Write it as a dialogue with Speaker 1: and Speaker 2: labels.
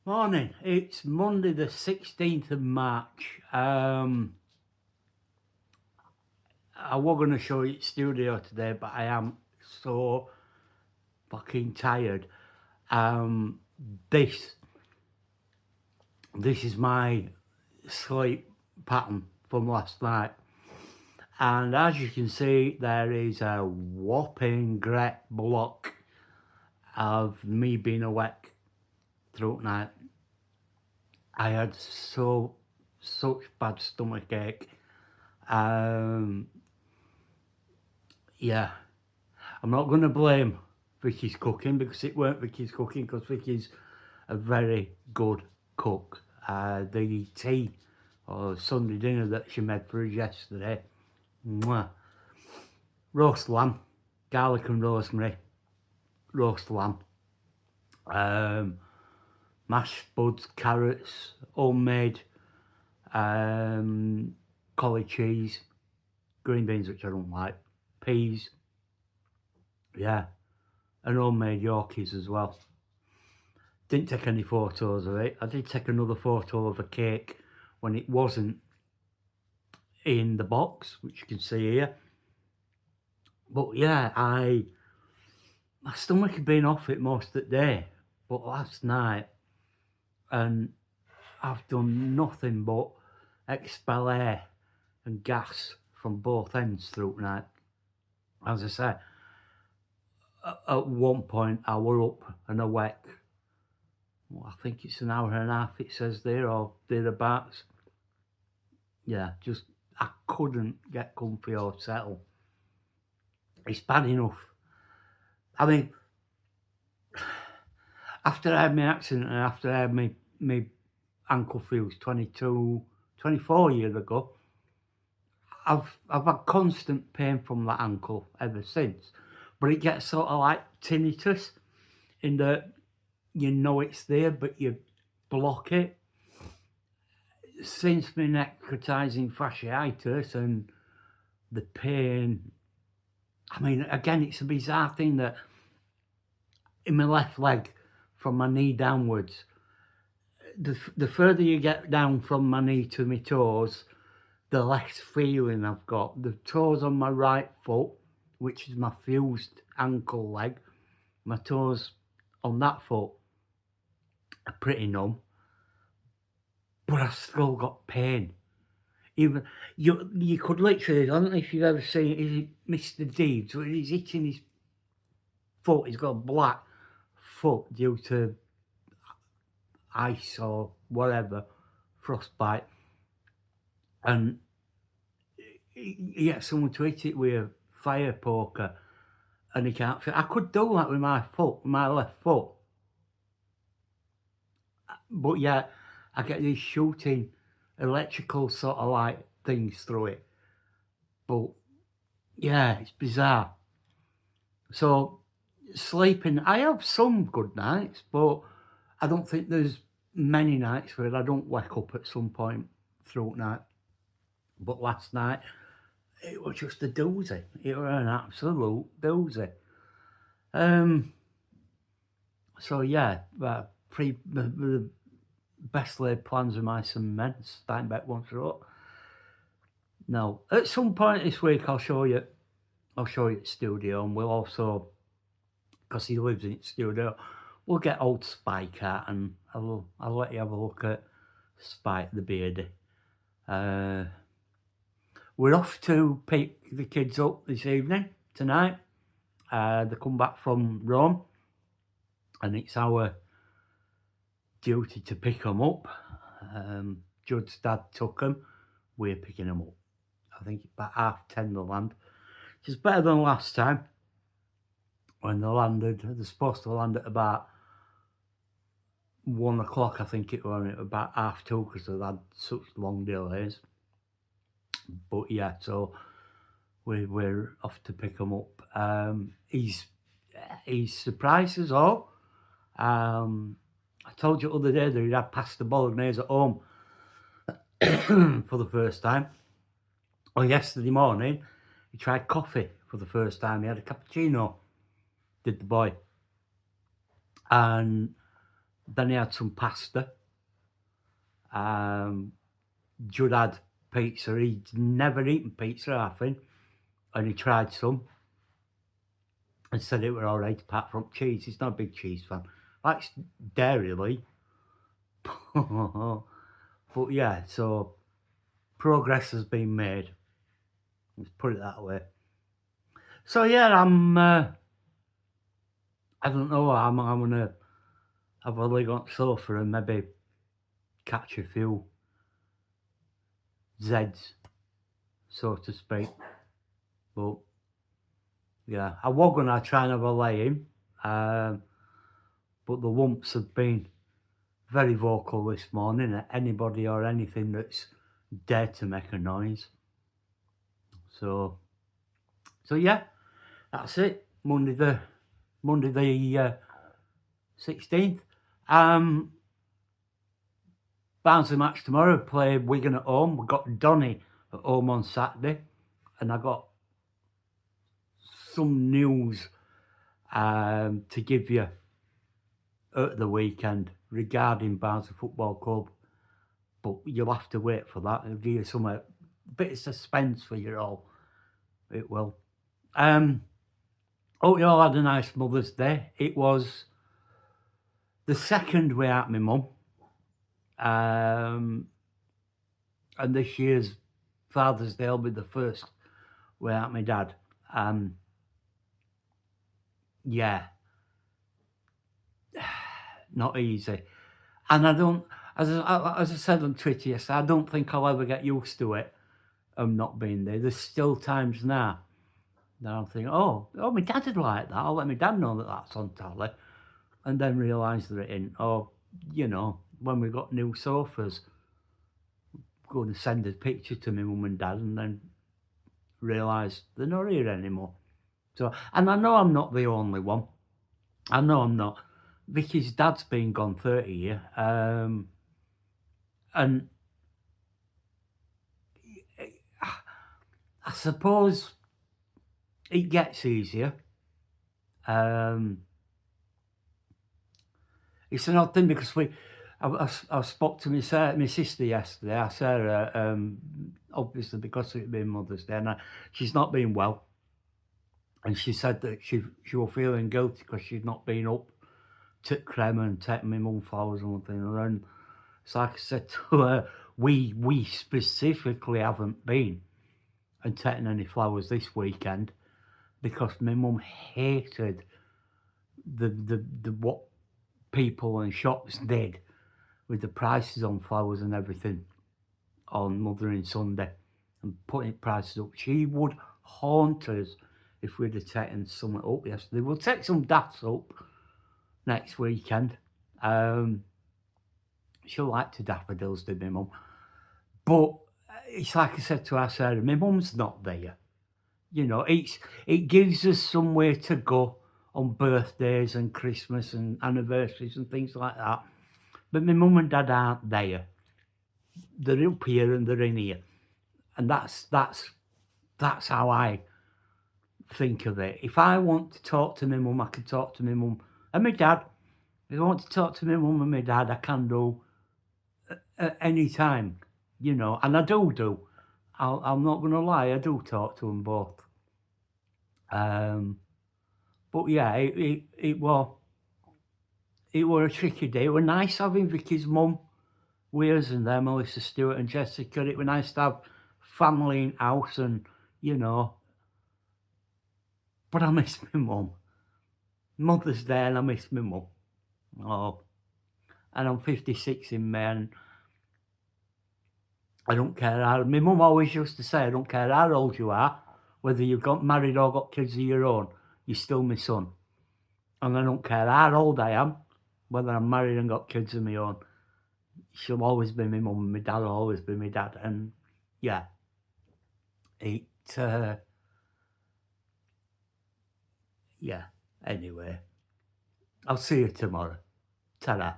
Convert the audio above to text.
Speaker 1: Morning, it's Monday the 16th of March. I was going to show you studio today, but I am so fucking tired. This is my sleep pattern from last night. And as you can see, there is a whopping great block of me being awake throughout night. I had such bad stomach ache. Yeah, I'm not going to blame Vicky's cooking because it weren't Vicky's cooking, because Vicky's a very good cook. The tea or Sunday dinner that she made for us yesterday, mwah. Roast lamb, garlic and rosemary, roast lamb, mashed spuds, carrots, homemade collie cheese, green beans, which I don't like, peas, yeah, and homemade Yorkies as well. Didn't take any photos of it. I did take another photo of a cake when it wasn't in the box, which you can see here. But yeah, my stomach had been off it most of the day, but last night, and I've done nothing but expel air and gas from both ends throughout night. As I say, at one point I were up and awake. Well, I think it's an hour and a half, it says there, or thereabouts. Yeah, just I couldn't get comfy or settle. It's bad enough. I mean, after I had my accident and after I had my ankle fused 24 years ago, I've had constant pain from that ankle ever since. But it gets sort of like tinnitus, in that you know it's there, but you block it. Since my necrotizing fasciitis and the pain, I mean, again, it's a bizarre thing that in my left leg, from my knee downwards, the further you get down from my knee to my toes, the less feeling I've got. The toes on my right foot, which is my fused ankle leg, my toes on that foot are pretty numb, but I've still got pain. Even you could literally, I don't know if you've ever seen, is it Mr. Deeds, where he's hitting his foot, he's got a black foot due to ice or whatever, frostbite, and you get someone to hit it with a fire poker and he can't feel. I could do that with my foot, my left foot, but yeah, I get these shooting electrical sort of like things through it. But yeah, it's bizarre. So sleeping, I have some good nights, but I don't think there's many nights where I don't wake up at some point throughout night. But last night, it was just a doozy. It was an absolute doozy. So yeah, the best laid plans of mice and men, Steinbeck once wrote. No, at some point this week I'll show you the studio, and we'll also, because he lives in the studio, we'll get old Spike out and I'll let you have a look at Spike the Beardy. We're off to pick the kids up this evening, tonight. They come back from Rome, and it's our duty to pick them up. Judd's dad took them, we're picking them up. I think it's about 10:30 they land, which is better than last time when they landed. They're supposed to land at about 1 o'clock, I think it was, and it was about 2:30 because they've had such long delays. But yeah, so we're off to pick him up. He's surprised us all. I told you the other day that he'd had pasta bolognese at home for the first time. Well, yesterday morning he tried coffee for the first time. He had a cappuccino, did the boy, and Then he had some pasta. Judd had pizza. He'd never eaten pizza, I think, and he tried some and said it were all right apart from cheese. He's not a big cheese fan. Likes Dairy Lee. But yeah, so progress has been made. Let's put it that way. So yeah, I don't know, I'm gonna have a leg on the sofa and maybe catch a few Zeds, so to speak. But yeah, I was gonna try and have a lay in, but the Wumps have been very vocal this morning at anybody or anything that's dared to make a noise. So yeah, that's it. Monday the 16th. Barnsley match tomorrow. Play Wigan at home. We've got Donny at home on Saturday, and I got some news to give you at the weekend regarding Barnsley Football Club, but you'll have to wait for that. It'll give you some bit of suspense for you all. It will. Hope you all had a nice Mother's Day. It was the second without my mum, and this year's Father's Day will be the first without my dad. Yeah, not easy. And I don't, as I said on Twitter yesterday, I don't think I'll ever get used to it not being there. There's still times now that I'm thinking, oh, my dad would like that. I'll let my dad know that that's on tally. And then realise that it ain't. Or, when we got new sofas, going to send a picture to my mum and dad and then realise they're not here anymore. So, and I know I'm not the only one. I know I'm not. Vicky's dad's been gone 30 years. And I suppose it gets easier. It's an odd thing because I spoke to my sister yesterday. I said her, obviously because it being Mother's Day, and she's not been well. And she said that she was feeling guilty because she'd not been up to Crema and taking my mum flowers and things. And then, so like I said to her, we specifically haven't been and taken any flowers this weekend because my mum hated the what people and shops did with the prices on flowers and everything on Mothering Sunday and putting prices up. She would haunt us if we'd have taken something up yesterday. We'll take some daffs up next weekend. She'll like to daffodils, did my mum. But it's like I said to her, Sarah, my mum's not there. It gives us somewhere to go on birthdays and Christmas and anniversaries and things like that. But my mum and dad aren't there. They're up here and they're in here. And that's how I think of it. If I want to talk to my mum, I can talk to my mum and my dad. If I want to talk to my mum and my dad, I can do at any time, and I do. I'm not going to lie, I do talk to them both. But yeah, it was a tricky day. It was nice having Vicky's mum with us and there, Melissa Stewart and Jessica. It was nice to have family in house and, but I miss my mum. Mother's Day and I miss my mum. Oh, and I'm 56 in May and I don't care how, my mum always used to say, I don't care how old you are, whether you've got married or got kids of your own, you're still my son. And I don't care how old I am, whether I'm married and got kids of my own, she'll always be my mum and my dad will always be my dad. And yeah, yeah, anyway, I'll see you tomorrow. Ta-ra.